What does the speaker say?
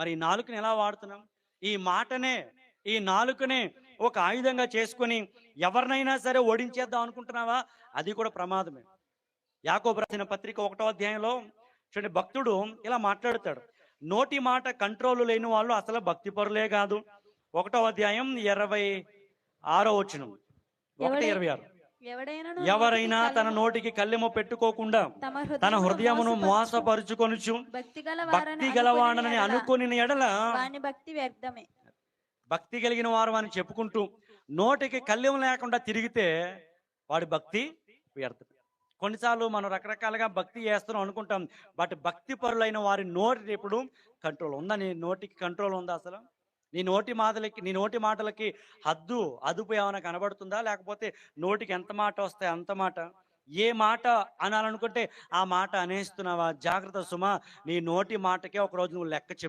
మరి ఈ నాలుకని ఎలా వాడుతున్నాం? ఈ మాటనే, ఈ నాలుకనే ఒక ఆయుధంగా చేసుకొని ఎవరినైనా సరే ఓడించేద్దాం అనుకుంటున్నావా? అది కూడా ప్రమాదమే. యాకోబు రాసిన పత్రిక 1వ అధ్యాయంలో చూడండి, భక్తుడు ఇలా మాట్లాడతాడు. నోటి మాట కంట్రోల్ లేని వాళ్ళు అసలు భక్తి పరులే కాదు. 1వ అధ్యాయం 26వ వచనం. 1, ఎవడై 26. ఎవడైనను నోటికి ఎవరైనా తన కళ్ళెము నోటికి కళ్ళెము పెట్టుకోకుండా తన తమ హృదయమును మోసపరచు మోసపరుచుకొనుచు భక్తి భక్తి గలవారని గలవాడనని అనుకుని ఎడల వాని భక్తి వ్యర్థమే. భక్తి కలిగిన వారు అని చెప్పుకుంటూ నోటికి కళ్ళెము లేకుండా తిరిగితే వాడి భక్తి వ్యర్థం. కొన్నిసార్లు మనం రకరకాలుగా భక్తి చేస్తున్నాం అనుకుంటాం. బట్ భక్తి పరులైన వారి నోటి ఎప్పుడు కంట్రోల్ ఉందా? నీ నోటికి కంట్రోల్ ఉందా అసలు? నీ నోటి మాటలకి అదుపు ఏమైనా కనబడుతుందా? లేకపోతే నోటికి ఎంత మాట వస్తే అంత మాట, ఏ మాట అనాలనుకుంటే ఆ మాట అనేస్తున్నావా? జాగ్రత్త సుమా, నీ నోటి మాటకే ఒకరోజు నువ్వు లెక్క చెప్పు.